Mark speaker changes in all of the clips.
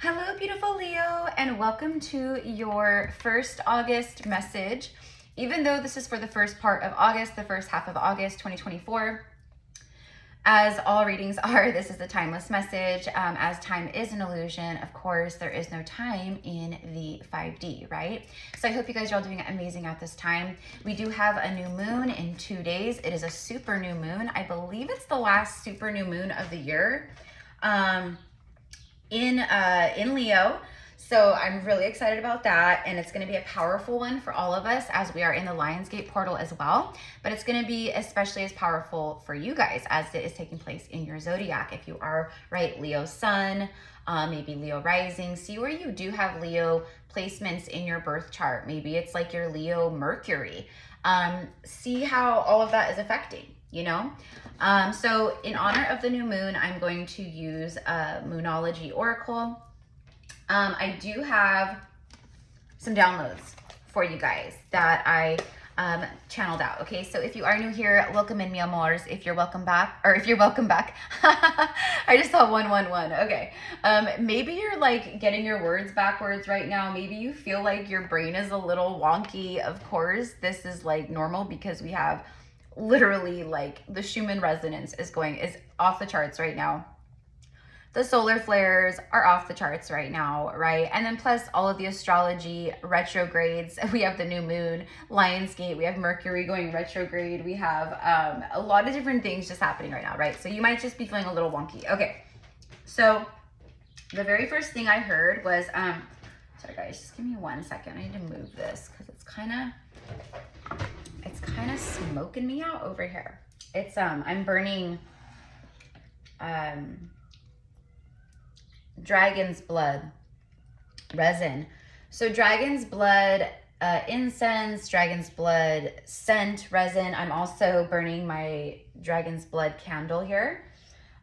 Speaker 1: Hello, beautiful Leo, and welcome to your first August message. Even though this is for the first part of August, the first half of August 2024, as all readings are, this is a timeless message. As time is an illusion, of course, there is no time in the 5D, right? So I hope you guys are all doing amazing at this time. We do have a new moon in 2 days. It is a super new moon. I believe it's the last super new moon of the year. In Leo. So I'm really excited about that, and it's going to be a powerful one for all of us as we are in the Lionsgate portal as well. But it's going to be especially as powerful for you guys as it is taking place in your zodiac. If you are, right, Leo sun, maybe Leo rising, see where you do have Leo placements in your birth chart. Maybe it's like your Leo Mercury. See how all of that is affecting, you know? So in honor of the new moon, I'm going to use a Moonology Oracle. I do have some downloads for you guys that I channeled out. Okay, so if you are new here, welcome in, mi amors. If you're welcome back, or if you're welcome back, I just saw 111. Okay, maybe you're like getting your words backwards right now. Maybe you feel like your brain is a little wonky. Of course, this is like normal because we have literally like the Schumann resonance is off the charts right now. The solar flares are off the charts right now, right? And then plus all of the astrology retrogrades. We have the new moon, Lionsgate, we have Mercury going retrograde. We have a lot of different things just happening right now, right? So you might just be feeling a little wonky. Okay, so the very first thing I heard was, sorry guys, just give me 1 second. I need to move this because it's kind of smoking me out over here. It's I'm burning dragon's blood resin. So dragon's blood incense, dragon's blood scent resin. I'm also burning my dragon's blood candle here.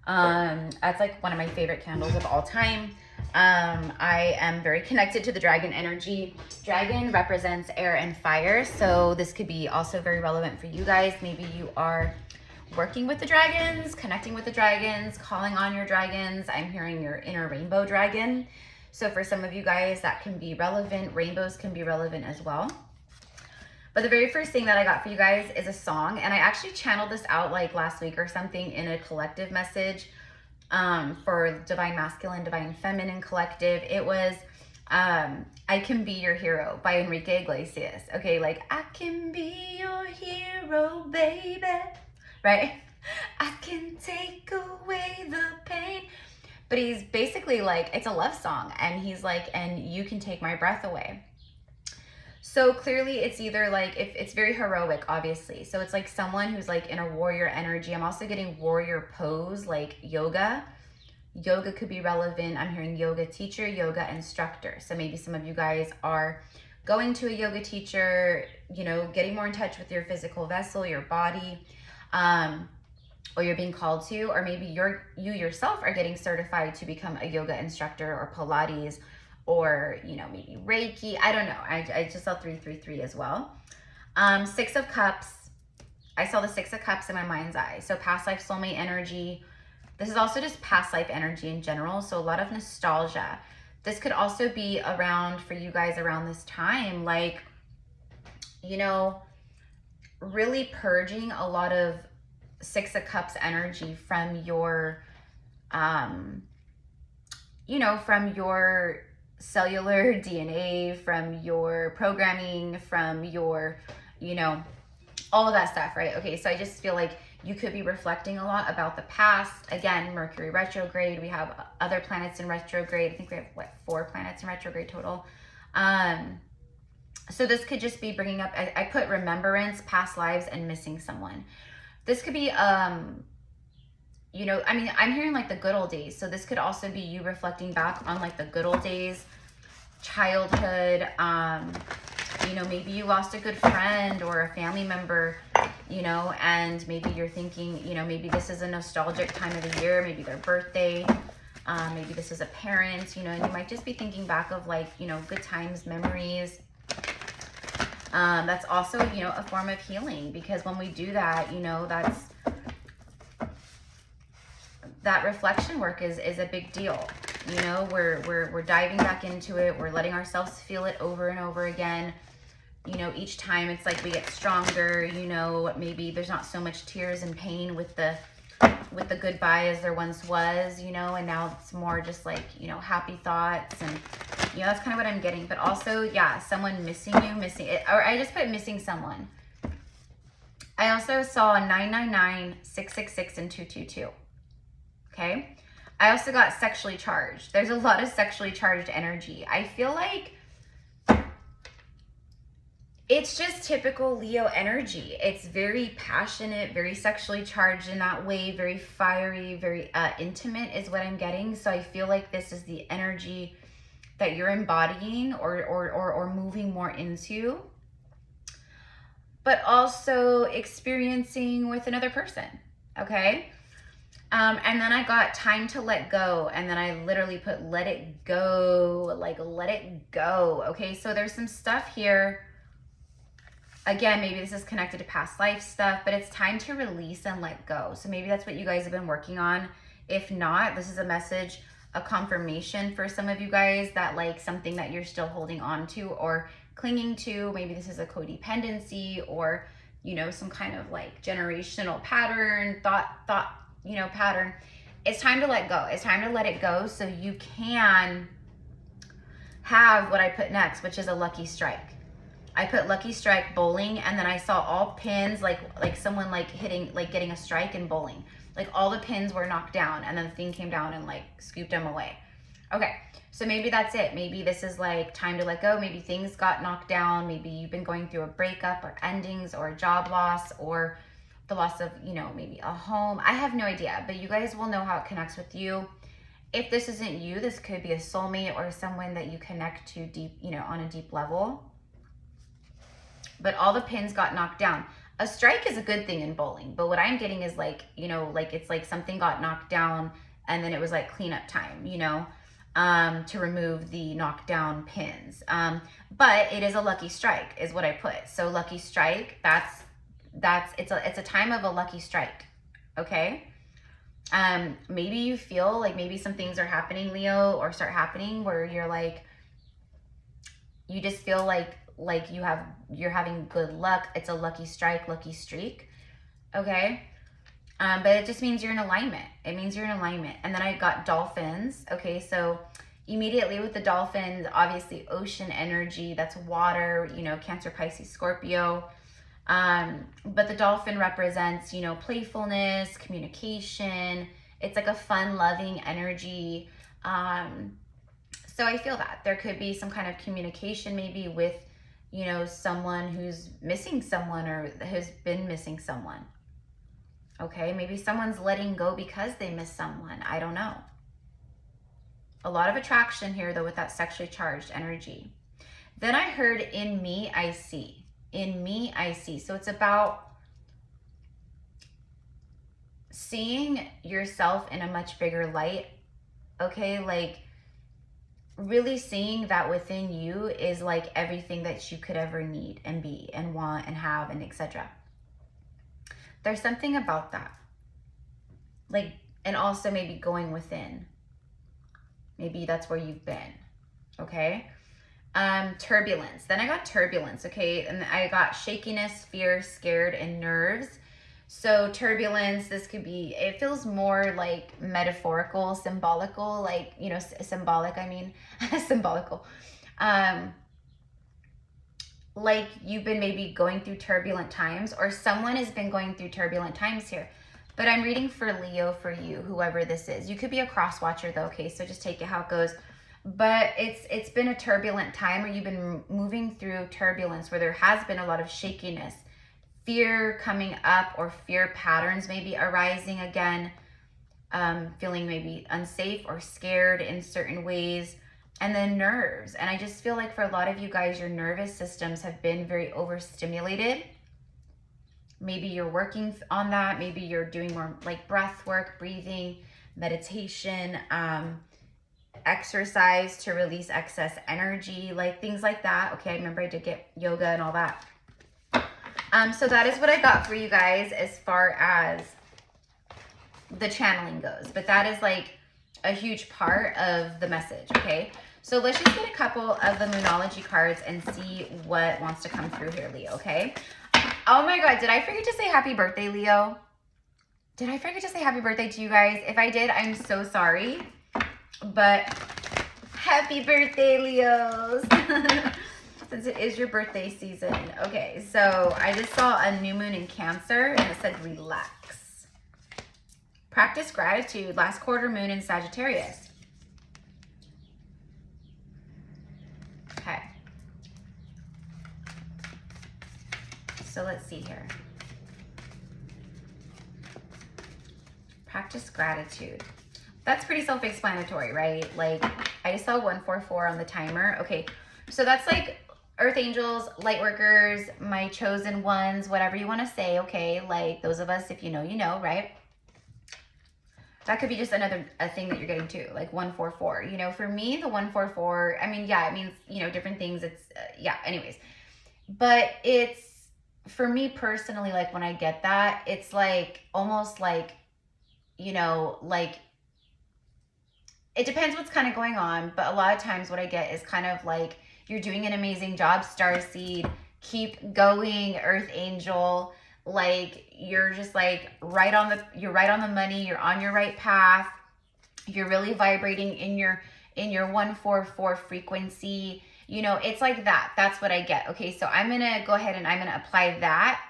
Speaker 1: That's like one of my favorite candles of all time. I am very connected to the dragon energy. Dragon represents air and fire, so this could be also very relevant for you guys. Maybe you are working with the dragons, connecting with the dragons, calling on your dragons. I'm hearing your inner rainbow dragon. So for some of you guys, that can be relevant. Rainbows can be relevant as well. But the very first thing that I got for you guys is a song, and I actually channeled this out like last week or something in a collective message for Divine Masculine, Divine Feminine Collective. It was I Can Be Your Hero by Enrique Iglesias. Okay, like, I can be your hero, baby, right? I can take away the pain. But he's basically like, it's a love song, and he's like, and you can take my breath away. So clearly it's either like, if it's very heroic, obviously. So it's like someone who's like in a warrior energy. I'm also getting warrior pose, like yoga. Yoga could be relevant. I'm hearing yoga teacher, yoga instructor. So maybe some of you guys are going to a yoga teacher, you know, getting more in touch with your physical vessel, your body, or you're being called to, or maybe you yourself are getting certified to become a yoga instructor or Pilates, or, you know, maybe Reiki. I don't know. I just saw 333 as well. 6 of Cups. I saw the 6 of Cups in my mind's eye. So past life soulmate energy. This is also just past life energy in general. So a lot of nostalgia. This could also be around for you guys around this time, like, you know, really purging a lot of 6 of Cups energy from your, you know, from your cellular DNA, from your programming, from your, you know, all of that stuff, right? Okay, so I just feel like you could be reflecting a lot about the past. Again, Mercury retrograde. We have other planets in retrograde. I think we have, what, 4 planets in retrograde total. So this could just be bringing up, I put remembrance, past lives, and missing someone. This could be, you know, I mean, I'm hearing like the good old days. So this could also be you reflecting back on like the good old days, childhood. You know, maybe you lost a good friend or a family member, you know, and maybe you're thinking, you know, maybe this is a nostalgic time of the year, maybe their birthday, maybe this is a parent, you know, and you might just be thinking back of like, you know, good times, memories. That's also, you know, a form of healing, because when we do that, you know, that reflection work is a big deal. You know, we're diving back into it. We're letting ourselves feel it over and over again. You know, each time it's like we get stronger. You know, maybe there's not so much tears and pain with the goodbye as there once was, you know, and now it's more just like, you know, happy thoughts. And, you know, that's kind of what I'm getting. But also, yeah, someone missing you, missing it, or I just put missing someone. I also saw 999, 666, and 222. Okay. I also got sexually charged. There's a lot of sexually charged energy. I feel like it's just typical Leo energy. It's very passionate, very sexually charged in that way, very fiery, very intimate is what I'm getting. So I feel like this is the energy that you're embodying or moving more into, but also experiencing with another person, okay? And then I got time to let go, and then I literally put let it go, like let it go, okay? So there's some stuff here. Again, maybe this is connected to past life stuff, but it's time to release and let go. So maybe that's what you guys have been working on. If not, this is a message, a confirmation for some of you guys that like something that you're still holding on to or clinging to. Maybe this is a codependency or, you know, some kind of like generational pattern, thought, you know, pattern. It's time to let go. It's time to let it go so you can have what I put next, which is a lucky strike. I put lucky strike bowling, and then I saw all pins, like someone like hitting, like getting a strike in bowling. Like all the pins were knocked down, and then the thing came down and like scooped them away. Okay, so maybe that's it. Maybe this is like time to let go. Maybe things got knocked down. Maybe you've been going through a breakup or endings or a job loss or the loss of, you know, maybe a home. I have no idea, but you guys will know how it connects with you. If this isn't you, this could be a soulmate or someone that you connect to deep, you know, on a deep level. But all the pins got knocked down. A strike is a good thing in bowling, but what I'm getting is like, you know, like it's like something got knocked down and then it was like cleanup time, you know, to remove the knocked down pins. But it is a lucky strike is what I put. So lucky strike, it's a time of a lucky strike. Okay. Maybe you feel like maybe some things are happening, Leo, or start happening where you're like, you just feel like you're having good luck. It's a lucky strike, lucky streak. Okay. But it just means you're in alignment. It means you're in alignment. And then I got dolphins. Okay. So immediately with the dolphins, obviously ocean energy, that's water, you know, Cancer, Pisces, Scorpio. But the dolphin represents, you know, playfulness, communication. It's like a fun, loving energy. So I feel that there could be some kind of communication maybe with, you know, someone who's missing someone or has been missing someone. Okay, maybe someone's letting go because they miss someone. I don't know. A lot of attraction here, though, with that sexually charged energy. Then I heard, in me, I see. In me, I see. So it's about seeing yourself in a much bigger light. Okay, like really seeing that within you is like everything that you could ever need and be and want and have and etc. There's something about that. Like, and also maybe going within. Maybe that's where you've been. Okay. Turbulence. Then I got turbulence. Okay. And I got shakiness, fear, scared, and nerves. So turbulence, this could be, it feels more like metaphorical, symbolical, like, you know, symbolic, I mean, symbolical. Like you've been maybe going through turbulent times, or someone has been going through turbulent times here. But I'm reading for Leo, for you, whoever this is. You could be a cross watcher though, okay? So just take it how it goes. But it's been a turbulent time, or you've been moving through turbulence where there has been a lot of shakiness. Fear coming up, or fear patterns maybe arising again, feeling maybe unsafe or scared in certain ways, and then nerves. And I just feel like for a lot of you guys, your nervous systems have been very overstimulated. Maybe you're working on that. Maybe you're doing more like breath work, breathing, meditation, exercise to release excess energy, like things like that. Okay, I remember I did get yoga and all that. So that is what I got for you guys as far as the channeling goes. But that is like a huge part of the message, okay? So let's just get a couple of the Moonology cards and see what wants to come through here, Leo, okay? Oh my God, did I forget to say happy birthday, Leo? Did I forget to say happy birthday to you guys? If I did, I'm so sorry. But happy birthday, Leos. Since it is your birthday season. Okay, so I just saw a new moon in Cancer and it said relax. Practice gratitude. Last quarter moon in Sagittarius. Okay. So let's see here. Practice gratitude. That's pretty self-explanatory, right? Like, I just saw 144 on the timer. Okay, so that's like Earth angels, light workers, my chosen ones, whatever you want to say, okay? Like, those of us, if you know, you know, right? That could be just a thing that you're getting to, like 144. You know, for me, the 144, I mean, yeah, it means, you know, different things. It's, yeah, anyways. But it's, for me personally, like, when I get that, it's like, almost like, you know, like, it depends what's kind of going on, but a lot of times what I get is kind of like, you're doing an amazing job, Starseed. Keep going, Earth Angel. Like, you're just like you're right on the money. You're on your right path. You're really vibrating in your 144 frequency. You know, it's like that. That's what I get. Okay, so I'm gonna go ahead and I'm gonna apply that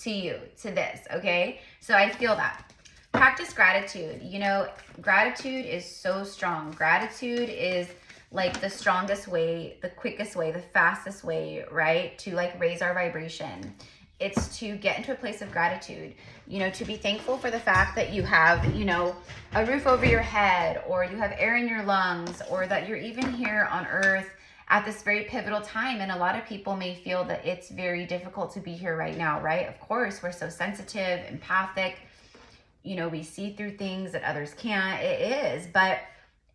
Speaker 1: to you, to this. Okay, so I feel that. Practice gratitude. You know, gratitude is so strong. Gratitude is like the strongest way, the quickest way, the fastest way, right? To like raise our vibration. It's to get into a place of gratitude, you know, to be thankful for the fact that you have, you know, a roof over your head, or you have air in your lungs, or that you're even here on earth at this very pivotal time. And a lot of people may feel that it's very difficult to be here right now, right? Of course, we're so sensitive, empathic, you know, we see through things that others can't. It is, but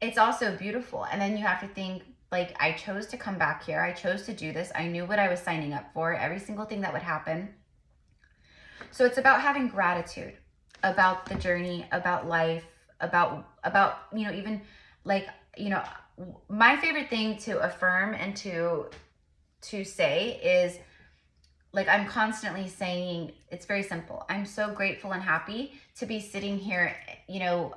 Speaker 1: it's also beautiful. And then you have to think, like, I chose to come back here. I chose to do this. I knew what I was signing up for, every single thing that would happen. So it's about having gratitude about the journey, about life, about, you know, even like, you know, my favorite thing to affirm and to say is, like, I'm constantly saying, it's very simple. I'm so grateful and happy to be sitting here, you know,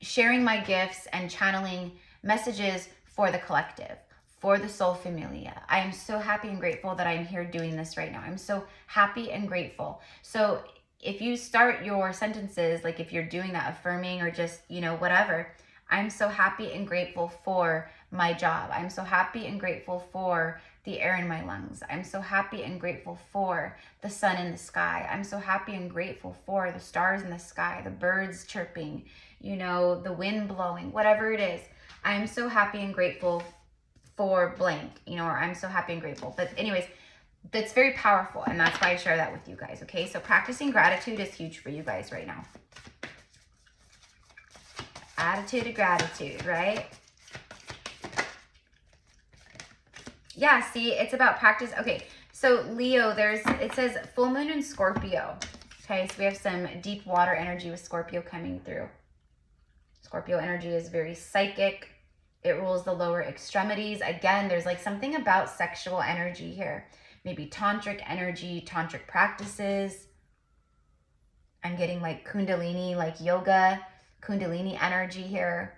Speaker 1: sharing my gifts and channeling messages for the collective, for the soul familia. I am so happy and grateful that I'm here doing this right now. I'm so happy and grateful. So if you start your sentences, like if you're doing that affirming or just, you know, whatever, I'm so happy and grateful for my job. I'm so happy and grateful for the air in my lungs. I'm so happy and grateful for the sun in the sky. I'm so happy and grateful for the stars in the sky, the birds chirping, you know, the wind blowing, whatever it is. I'm so happy and grateful for blank, you know, or I'm so happy and grateful. But anyways, that's very powerful. And that's why I share that with you guys. Okay. So practicing gratitude is huge for you guys right now. Attitude of gratitude, right? Yeah, see, it's about practice. Okay, so Leo, it says full moon in Scorpio. Okay, so we have some deep water energy with Scorpio coming through. Scorpio energy is very psychic. It rules the lower extremities. Again, there's like something about sexual energy here. Maybe tantric energy, tantric practices. I'm getting like kundalini, like yoga, kundalini energy here.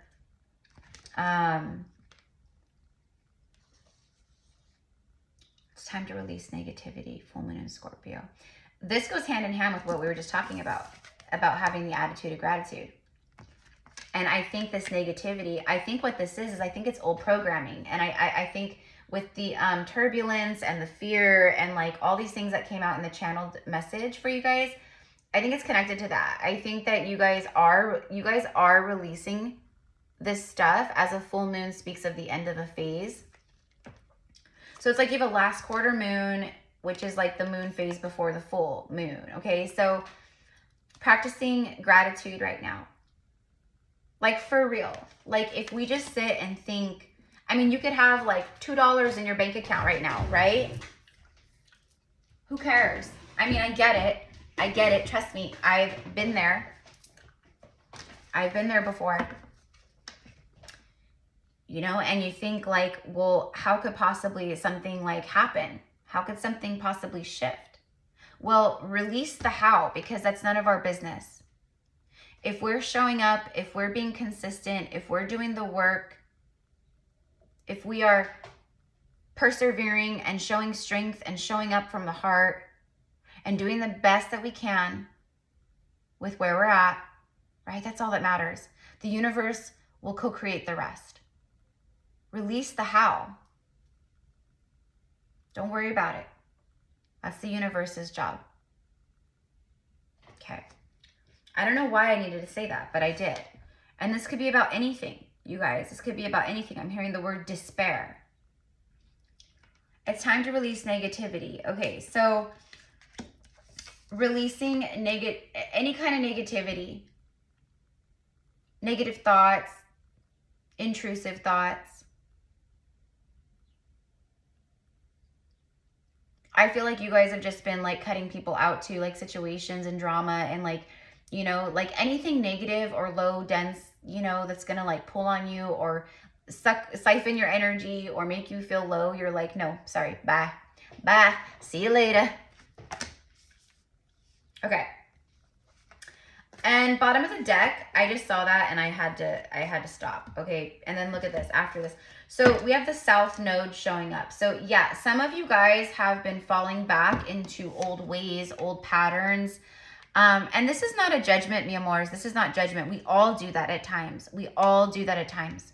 Speaker 1: It's time to release negativity, full moon in Scorpio. This goes hand in hand with what we were just talking about having the attitude of gratitude. And I think this negativity, I think what this is I think it's old programming. And I think with the turbulence and the fear and like all these things that came out in the channeled message for you guys, I think it's connected to that. I think that you guys are releasing this stuff as a full moon speaks of the end of a phase. So it's like you have a last quarter moon, which is like the moon phase before the full moon. Okay, so practicing gratitude right now. Like for real. Like if we just sit and think, I mean, you could have like $2 in your bank account right now, right? Who cares? I mean, I get it. I get it. Trust me, I've been there. I've been there before. You know, and you think like, well, how could possibly something like happen? How could something possibly shift? Well, release the how, because that's none of our business. If we're showing up, if we're being consistent, if we're doing the work, if we are persevering and showing strength and showing up from the heart and doing the best that we can with where we're at, right? That's all that matters. The universe will co-create the rest. Release the how. Don't worry about it. That's the universe's job. Okay. I don't know why I needed to say that, but I did. And this could be about anything, you guys. This could be about anything. I'm hearing the word despair. It's time to release negativity. Okay, so releasing any kind of negativity, negative thoughts, intrusive thoughts. I feel like you guys have just been like cutting people out to like situations and drama and like, you know, like anything negative or low, dense, you know, that's going to like pull on you or siphon your energy or make you feel low. You're like, no, sorry. Bye. Bye. See you later. Okay. And bottom of the deck, I just saw that and I had to stop. Okay. And then look at this after this. So we have the South Node showing up. So yeah, some of you guys have been falling back into old ways, old patterns. And this is not a judgment, mi amores. This is not judgment. We all do that at times. We all do that at times.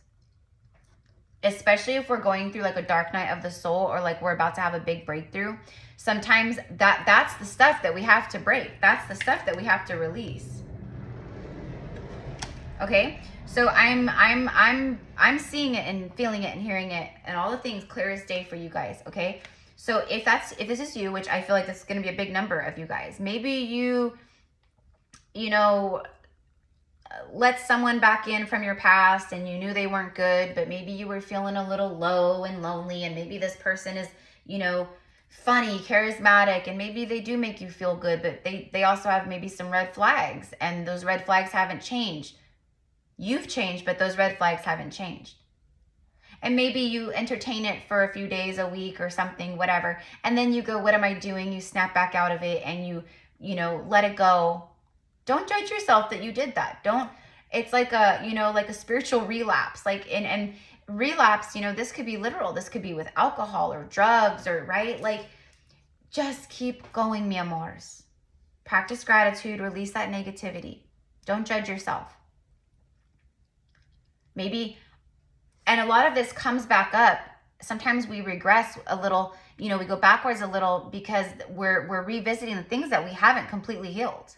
Speaker 1: Especially if we're going through like a dark night of the soul or like we're about to have a big breakthrough. Sometimes that's the stuff that we have to break. That's the stuff that we have to release. Okay? So I'm seeing it and feeling it and hearing it and all the things clear as day for you guys, okay? So if this is you, which I feel like this is going to be a big number of you guys, maybe you know, let someone back in from your past and you knew they weren't good, but maybe you were feeling a little low and lonely, and maybe this person is, you know, funny, charismatic, and maybe they do make you feel good, but they also have maybe some red flags, and those red flags haven't changed. You've changed, but those red flags haven't changed. And maybe you entertain it for a few days, a week or something, whatever. And then you go, what am I doing? You snap back out of it and you know, let it go. Don't judge yourself that you did that. It's like a, you know, like a spiritual relapse. Like, and relapse, you know, this could be literal. This could be with alcohol or drugs or, right? Like, just keep going, mi amores. Practice gratitude, release that negativity. Don't judge yourself. Maybe, and a lot of this comes back up. Sometimes we regress a little, you know, we go backwards a little because we're revisiting the things that we haven't completely healed.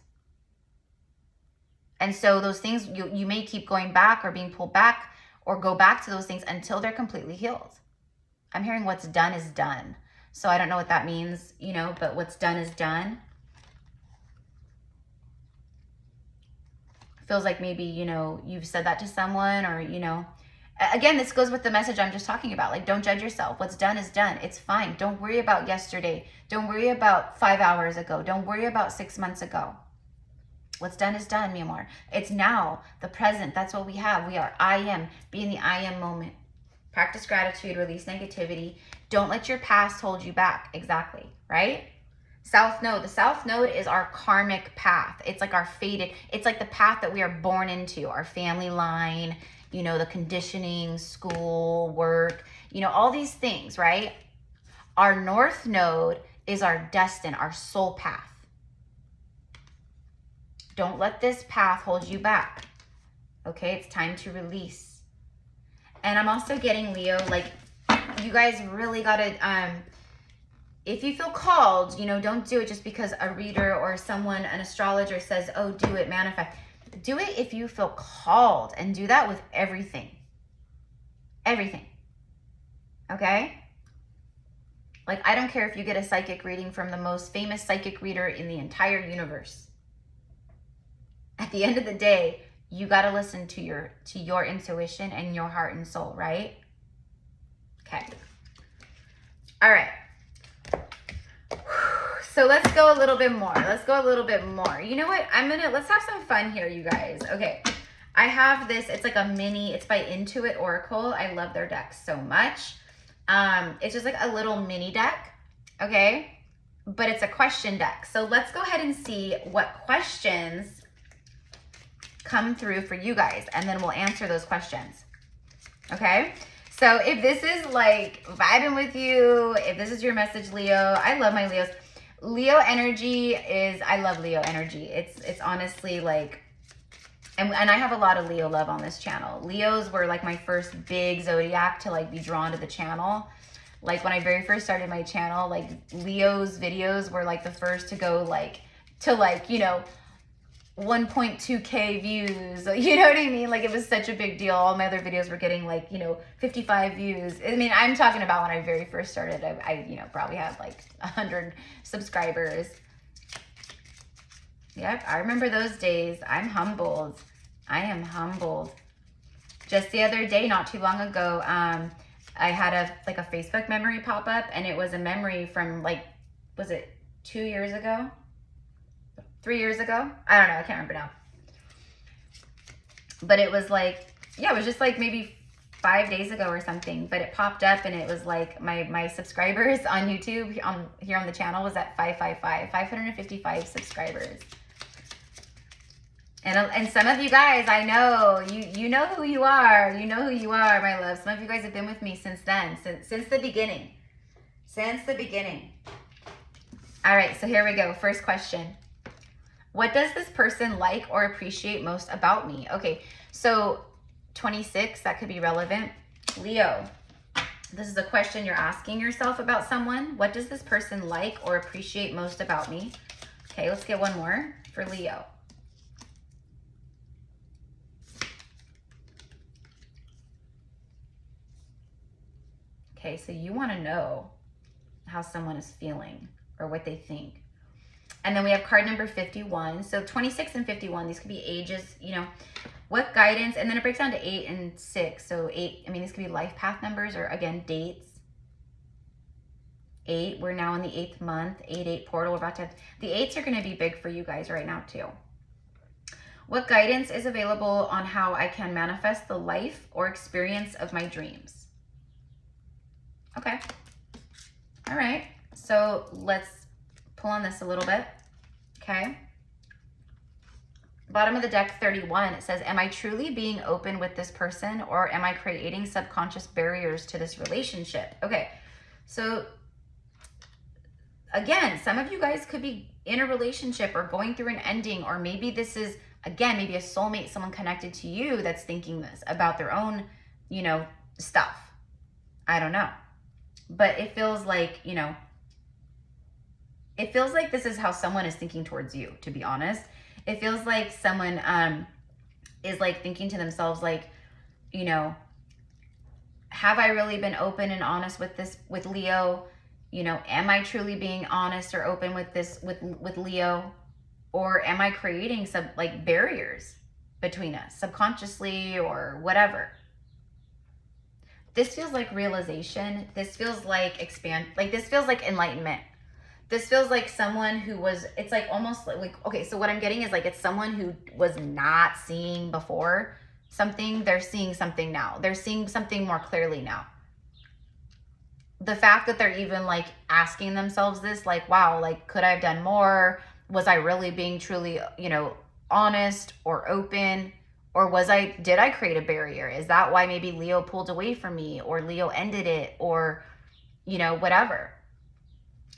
Speaker 1: And so those things, you may keep going back or being pulled back or go back to those things until they're completely healed. I'm hearing what's done is done. So I don't know what that means, you know, but what's done is done. Feels like maybe, you know, you've said that to someone or, you know, again, this goes with the message I'm just talking about. Like, don't judge yourself. What's done is done. It's fine. Don't worry about yesterday. Don't worry about 5 hours ago. Don't worry about 6 months ago. What's done is done, mi amor. It's now, the present. That's what we have. We are I am. Be in the I am moment. Practice gratitude. Release negativity. Don't let your past hold you back. Exactly. Right? South Node. The South Node is our karmic path. It's like our fated. It's like the path that we are born into. Our family line, you know, the conditioning, school, work, you know, all these things, right? Our North Node is our destiny, our soul path. Don't let this path hold you back. Okay, it's time to release. And I'm also getting, Leo, like, you guys really gotta, if you feel called, you know, don't do it just because a reader or someone, an astrologer says, oh, do it, manifest. Do it if you feel called, and do that with everything. Everything. Okay? Like, I don't care if you get a psychic reading from the most famous psychic reader in the entire universe. At the end of the day, you got to listen to your intuition and your heart and soul, right? Okay. All right. So let's go a little bit more. Let's go a little bit more. You know what? Let's have some fun here, you guys. Okay. I have this, it's like a mini, it's by Intuit Oracle. I love their deck so much. It's just like a little mini deck, okay? But it's a question deck. So let's go ahead and see what questions come through for you guys, and then we'll answer those questions, okay? So if this is like vibing with you, if this is your message, Leo, I love my Leos. Leo energy is, I love Leo energy. It's honestly like, and I have a lot of Leo love on this channel. Leos were like my first big zodiac to like be drawn to the channel. Like when I very first started my channel, like Leo's videos were like the first to go like, to like, you know, 1.2K views, you know what I mean? Like it was such a big deal. All my other videos were getting like, you know, 55 views. I mean, I'm talking about when I very first started, I you know, probably had like 100 subscribers. Yep, I remember those days. I'm humbled. I am humbled. Just the other day, not too long ago, I had a Facebook memory pop up, and it was a memory from like, was it 2 years ago? 3 years ago? I don't know. I can't remember now. But it was like, yeah, it was just like maybe 5 days ago or something. But it popped up, and it was like my subscribers on YouTube here on the channel was at 555 subscribers. And some of you guys, I know, you know who you are. You know who you are, my love. Some of you guys have been with me since then, since the beginning. Since the beginning. All right, so here we go. First question. What does this person like or appreciate most about me? Okay, so 26, that could be relevant. Leo, this is a question you're asking yourself about someone. What does this person like or appreciate most about me? Okay, let's get one more for Leo. Okay, so you want to know how someone is feeling or what they think. And then we have card number 51. So 26 and 51, these could be ages, you know, what guidance, and then it breaks down to 8 and 6. So 8, I mean, these could be life path numbers or again, dates. 8, we're now in the 8th month, 8-8 portal. We're about to have, the 8s are going to be big for you guys right now too. What guidance is available on how I can manifest the life or experience of my dreams? Okay. All right. So let's pull on this a little bit. Okay. Bottom of the deck, 31, it says, am I truly being open with this person, or am I creating subconscious barriers to this relationship? Okay. So again, some of you guys could be in a relationship or going through an ending, or maybe this is, again, maybe a soulmate, someone connected to you that's thinking this about their own, you know, stuff. I don't know. But it feels like, you know, it feels like this is how someone is thinking towards you, to be honest. It feels like someone is like thinking to themselves, like, you know, have I really been open and honest with Leo? You know, am I truly being honest or open with with Leo? Or am I creating some like barriers between us subconsciously or whatever? This feels like realization. This feels like this feels like enlightenment. This feels like someone who was, it's like almost like, okay, so what I'm getting is like, it's someone who was not seeing before something. They're seeing something now. They're seeing something more clearly now. The fact that they're even like asking themselves this, like, wow, like, could I have done more? Was I really being truly, you know, honest or open? Or did I create a barrier? Is that why maybe Leo pulled away from me, or Leo ended it, or, you know, whatever.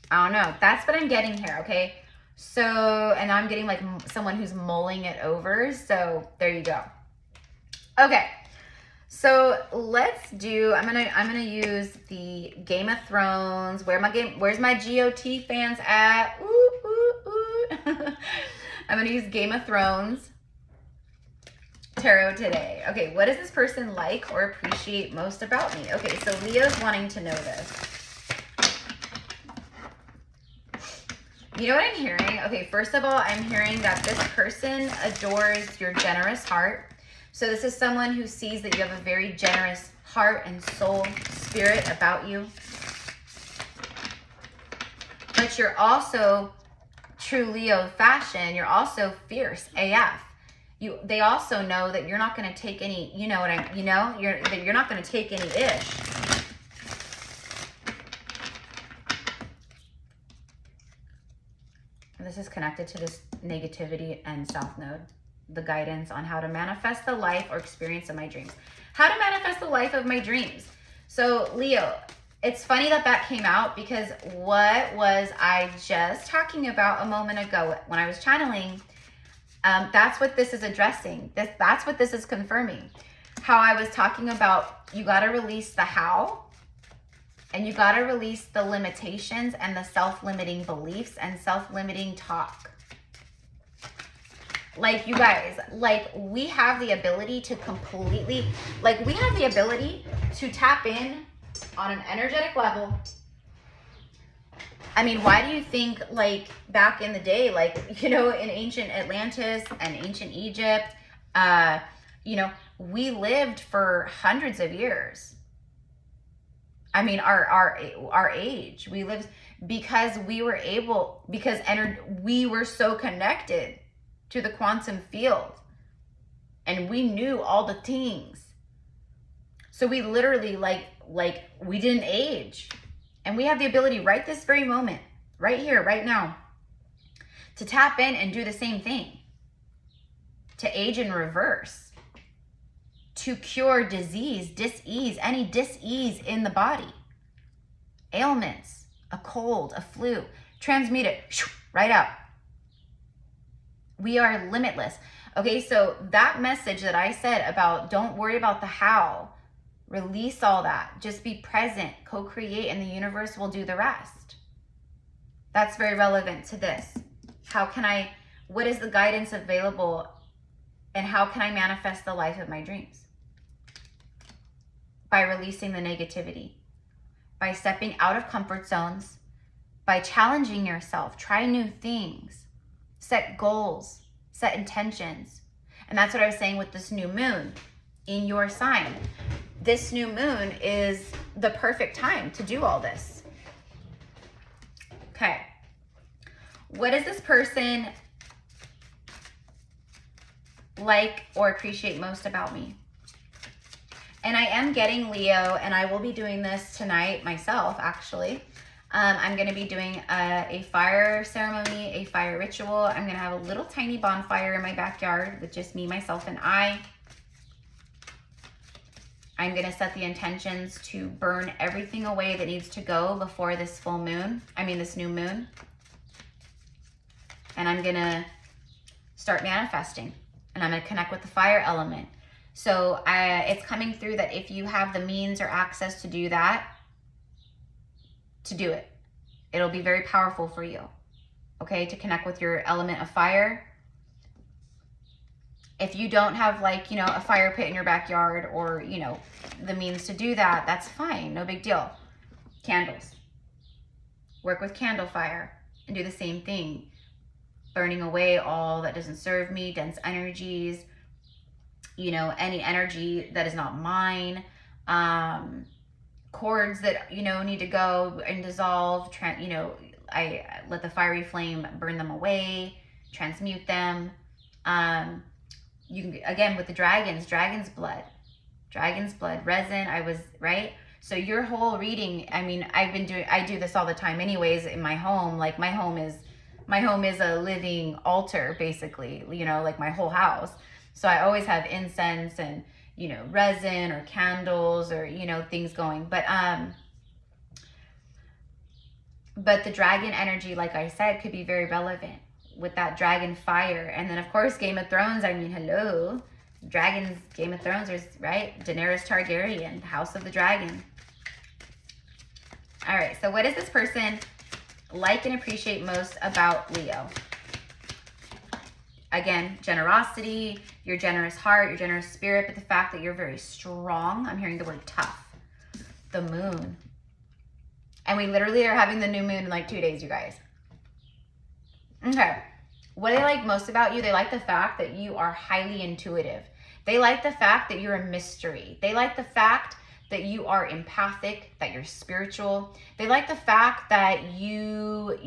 Speaker 1: I don't know. That's what I'm getting here, okay? So, and I'm getting like someone who's mulling it over. So there you go. Okay. So let's do, I'm gonna use the Game of Thrones. Where's my GOT fans at? Ooh, ooh, ooh. I'm gonna use Game of Thrones tarot today. Okay, what does this person like or appreciate most about me? Okay, so Leo's wanting to know this. You know what I'm hearing? Okay, first of all, I'm hearing that this person adores your generous heart. So this is someone who sees that you have a very generous heart and soul, spirit about you. But you're also true Leo fashion. You're also fierce AF. They also know that you're not going to take any, you're not going to take any ish. And this is connected to this negativity and South Node, the guidance on how to manifest the life or experience of my dreams. How to manifest the life of my dreams. So Leo, it's funny that that came out, because what was I just talking about a moment ago when I was channeling? That's what this is addressing. That's what this is confirming. How I was talking about, you got to release the how, and you got to release the limitations and the self-limiting beliefs and self-limiting talk. Like, you guys, like, we have the ability to completely, like, we have the ability to tap in on an energetic level. I mean, why do you think, like, back in the day, like, in ancient Atlantis and ancient Egypt, we lived for hundreds of years. I mean, our age, we lived because we were able, because we were so connected to the quantum field, and we knew all the things. So we literally, like we didn't age. And we have the ability right this very moment, right here, right now, to tap in and do the same thing. To age in reverse. To cure disease, dis-ease, any dis-ease in the body. Ailments, a cold, a flu. Transmute it right out. We are limitless. Okay, so that message that I said about don't worry about the how, release all that, just be present, co-create, and the universe will do the rest. That's very relevant to this. What is the guidance available, and how can I manifest the life of my dreams? By releasing the negativity, by stepping out of comfort zones, by challenging yourself, try new things, set goals, set intentions. And that's what I was saying with this new moon in your sign. This new moon is the perfect time to do all this. Okay. What does this person like or appreciate most about me? And I am getting Leo, and I will be doing this tonight myself, actually. I'm going to be doing a fire ceremony, a fire ritual. I'm going to have a little tiny bonfire in my backyard with just me, myself, and I. I'm going to set the intentions to burn everything away that needs to go before this this new moon. And I'm going to start manifesting. And I'm going to connect with the fire element. So it's coming through that if you have the means or access to do that, to do it. It'll be very powerful for you. Okay, to connect with your element of fire. If you don't have a fire pit in your backyard or, the means to do that, that's fine. No big deal. Candles. Work with candle fire and do the same thing. Burning away all that doesn't serve me, dense energies, any energy that is not mine, cords that, need to go and dissolve, I let the fiery flame burn them away, transmute them. You can, again, with the dragon's blood, resin, right? So your whole reading, I mean, I do this all the time anyways in my home. Like my home is a living altar, basically, like my whole house. So I always have incense and, resin or candles or, things going. But the dragon energy, like I said, could be very relevant with that dragon fire. And then, of course, Game of Thrones, hello. Dragons, Game of Thrones, right? Daenerys Targaryen, the House of the Dragon. All right, so what does this person like and appreciate most about Leo? Again, generosity, your generous heart, your generous spirit, but the fact that you're very strong. I'm hearing the word tough. The moon. And we literally are having the new moon in 2 days, you guys. Okay. What they like most about you, they like the fact that you are highly intuitive. They like the fact that you're a mystery. They like the fact that you are empathic, that you're spiritual. They like the fact that you're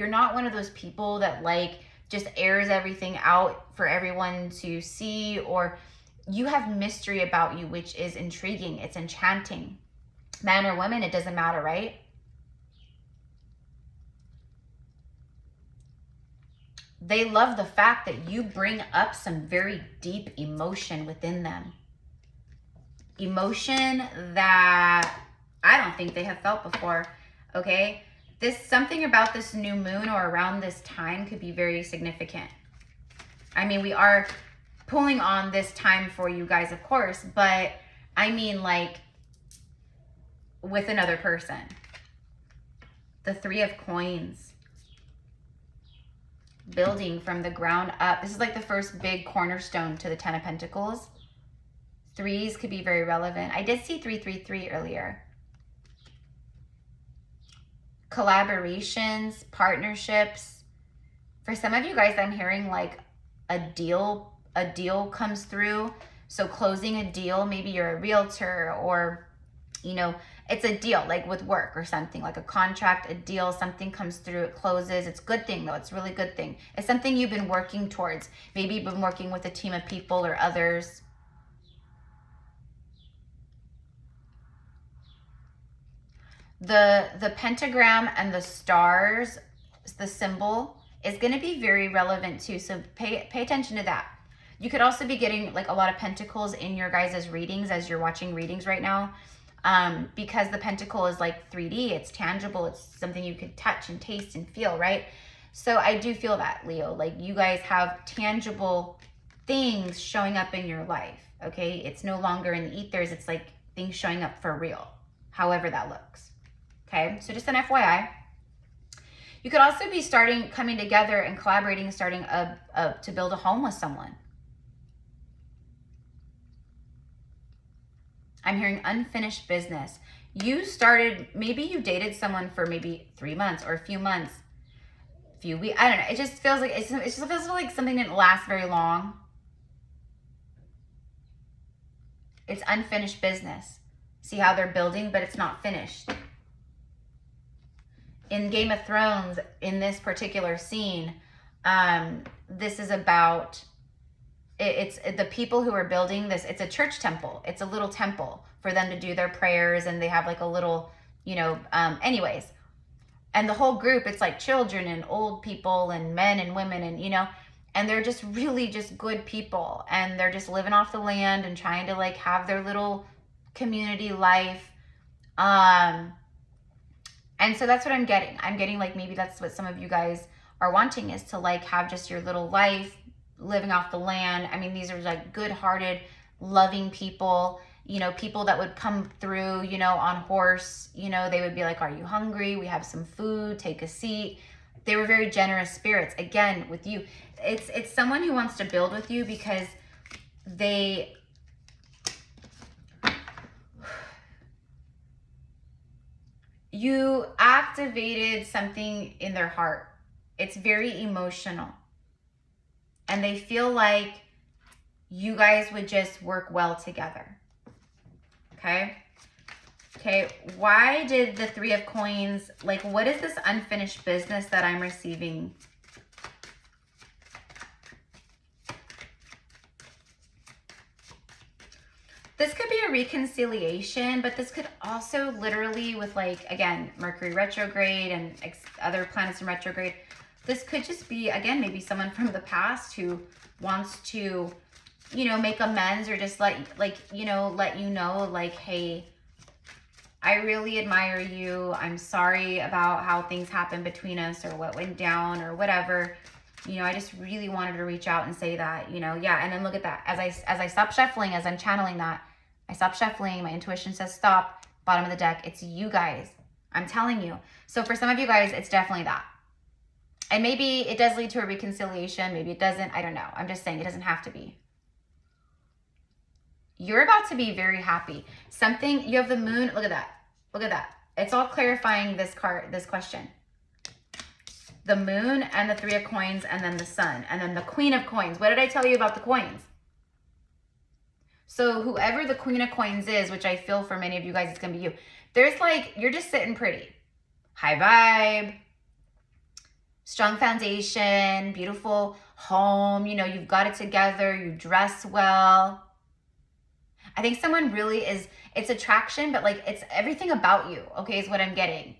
Speaker 1: not one of those people that just airs everything out for everyone to see, or you have mystery about you, which is intriguing. It's enchanting. Man or woman, it doesn't matter, right? They love the fact that you bring up some very deep emotion within them. Emotion that I don't think they have felt before, okay? Something about this new moon or around this time could be very significant. I mean, we are pulling on this time for you guys, of course, but I mean like with another person. The Three of Coins. Building from the ground up. This is like the first big cornerstone to the Ten of Pentacles. Threes could be very relevant. I did see 333 earlier. Collaborations, partnerships. For some of you guys, I'm hearing like a deal comes through. So closing a deal, maybe you're a realtor, or, you know, it's a deal like with work or something, like a contract, a deal, something comes through, it closes. It's a good thing though. It's a really good thing. It's something you've been working towards. Maybe you've been working with a team of people or others. The pentagram and the stars, the symbol, is going to be very relevant too. So pay attention to that. You could also be getting like a lot of pentacles in your guys' readings as you're watching readings right now. Because the pentacle is like 3D, it's tangible, it's something you could touch and taste and feel, right? So I do feel that, Leo, like you guys have tangible things showing up in your life, okay? It's no longer in the ethers, it's like things showing up for real, however that looks, okay? So just an FYI. You could also be coming together and collaborating, starting to build a home with someone. I'm hearing unfinished business. Maybe you dated someone for maybe 3 months or a few months, few weeks. I don't know. It just feels like, it just feels like something didn't last very long. It's unfinished business. See how they're building, but it's not finished. In Game of Thrones, in this particular scene, this is about... It's the people who are building this. It's a church temple. It's a little temple for them to do their prayers, and they have like a little, you know, anyways. And the whole group, it's like children and old people and men and women, and, you know, and they're just really just good people, and they're just living off the land and trying to like have their little community life. And so that's what I'm getting. I'm getting like, maybe that's what some of you guys are wanting, is to like have just your little life, living off the land. I mean, these are like good-hearted, loving people, you know, people that would come through, you know, on horse, you know, they would be like, are you hungry? We have some food, take a seat. They were very generous spirits. Again, with you, it's someone who wants to build with you because you activated something in their heart. It's very emotional. And they feel like you guys would just work well together. Okay? Okay, why did the Three of Coins, like, what is this unfinished business that I'm receiving? This could be a reconciliation, but this could also literally, with like, again, Mercury retrograde and other planets in retrograde, this could just be, again, maybe someone from the past who wants to, you know, make amends, or just let you know, like, hey, I really admire you. I'm sorry about how things happened between us, or what went down, or whatever. You know, I just really wanted to reach out and say that, you know, yeah. And then look at that. As I stop shuffling, as I'm channeling that, I stop shuffling. My intuition says stop. Bottom of the deck. It's you guys. I'm telling you. So for some of you guys, it's definitely that. And maybe it does lead to a reconciliation. Maybe it doesn't. I don't know. I'm just saying it doesn't have to be. You're about to be very happy. Something, you have the moon. Look at that. Look at that. It's all clarifying this question. The moon and the Three of Coins, and then the sun, and then the Queen of Coins. What did I tell you about the coins? So whoever the Queen of Coins is, which I feel for many of you guys, it's going to be you. There's like, you're just sitting pretty. High vibe. Strong foundation, beautiful home, you know, you've got it together, you dress well. I think someone really is, it's attraction, but like it's everything about you, okay, is what I'm getting.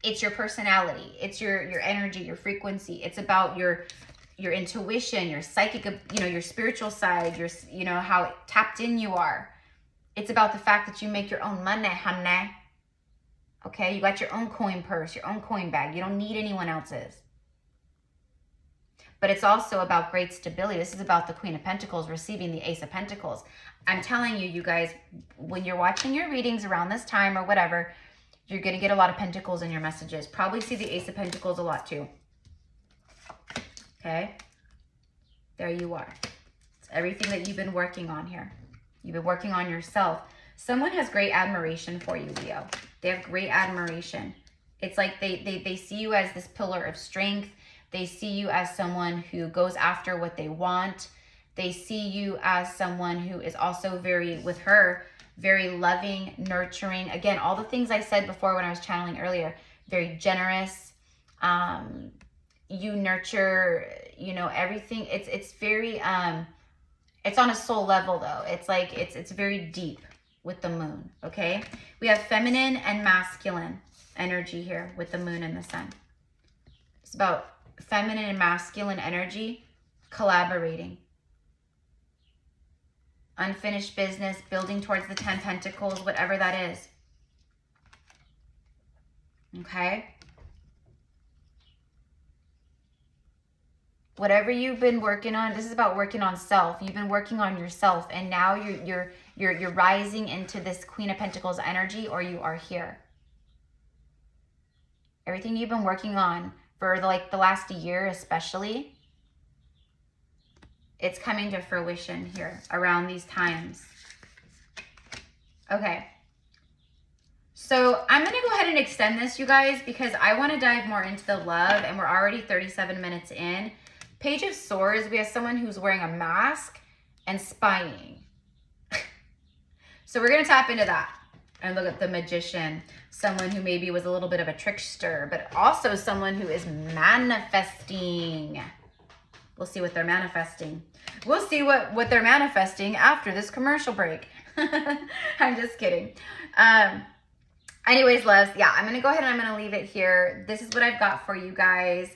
Speaker 1: It's your personality, it's your energy, your frequency. It's about your intuition, your psychic, you know, your spiritual side, your, you know, how tapped in you are. It's about the fact that you make your own money, honey. Okay, you got your own coin purse, your own coin bag. You don't need anyone else's. But it's also about great stability. This is about the Queen of Pentacles receiving the Ace of Pentacles. I'm telling you, you guys, when you're watching your readings around this time or whatever, you're going to get a lot of pentacles in your messages. Probably see the Ace of Pentacles a lot too. Okay? There you are. It's everything that you've been working on here. You've been working on yourself. Someone has great admiration for you, Leo. They have great admiration. It's like they see you as this pillar of strength. They see you as someone who goes after what they want. They see you as someone who is also very, with her, very loving, nurturing. Again, all the things I said before when I was channeling earlier. Very generous. You nurture, you know, everything. It's very, it's on a soul level though. It's like, it's very deep with the moon, okay? We have feminine and masculine energy here with the moon and the sun. It's about feminine and masculine energy collaborating. Unfinished business, building towards the 10 Pentacles, whatever that is. Okay? Whatever you've been working on, this is about working on self. You've been working on yourself, and now you're rising into this Queen of Pentacles energy, or you are here. Everything you've been working on for the last year especially, it's coming to fruition here around these times. Okay. So I'm going to go ahead and extend this, you guys, because I want to dive more into the love, and we're already 37 minutes in. Page of Swords, we have someone who's wearing a mask and spying. So we're going to tap into that and look at the Magician, someone who maybe was a little bit of a trickster, but also someone who is manifesting. We'll see what they're manifesting. We'll see what they're manifesting after this commercial break. I'm just kidding. Anyways, loves, yeah, I'm going to go ahead and I'm going to leave it here. This is what I've got for you guys.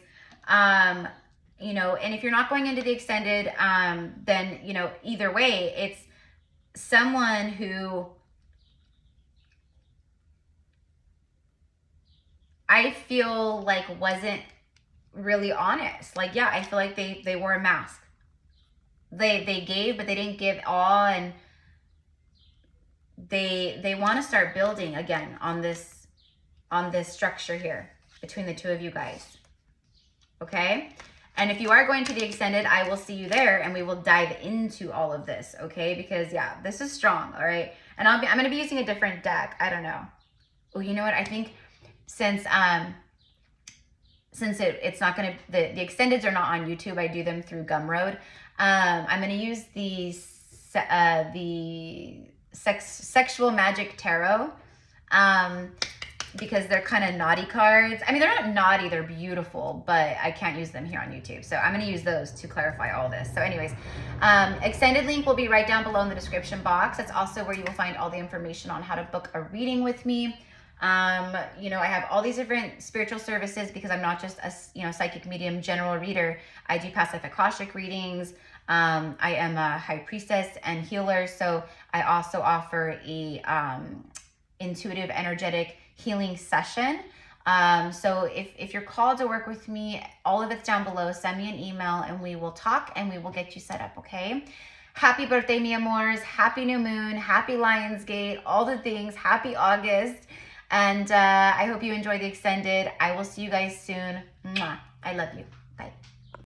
Speaker 1: You know, and if you're not going into the extended, then, you know, either way, it's someone who I feel like wasn't really honest. Like, yeah, I feel like they wore a mask. They gave, but they didn't give all, and they want to start building again on this structure here between the two of you guys. Okay? And if you are going to the extended, I will see you there, and we will dive into all of this, okay? Because yeah, this is strong, all right? And I'm going to be using a different deck. I don't know. Oh, you know what? I think since it's not going to, the extendeds are not on YouTube. I do them through Gumroad. I'm going to use the Sexual Magic Tarot, because they're kind of naughty cards. I mean, they're not naughty, they're beautiful, but I can't use them here on YouTube. So I'm going to use those to clarify all this. So anyways, extended link will be right down below in the description box. That's also where you will find all the information on how to book a reading with me. You know, I have all these different spiritual services because I'm not just a, you know, psychic medium general reader. I do passive Akashic readings. I am a high priestess and healer. So I also offer a intuitive energetic healing session. So if you're called to work with me, all of it's down below. Send me an email and we will talk and we will get you set up, okay? Happy birthday, mi amors. Happy new moon. Happy Lionsgate. All the things. Happy August. And I hope you enjoy the extended. I will see you guys soon. Mwah. I love you. Bye.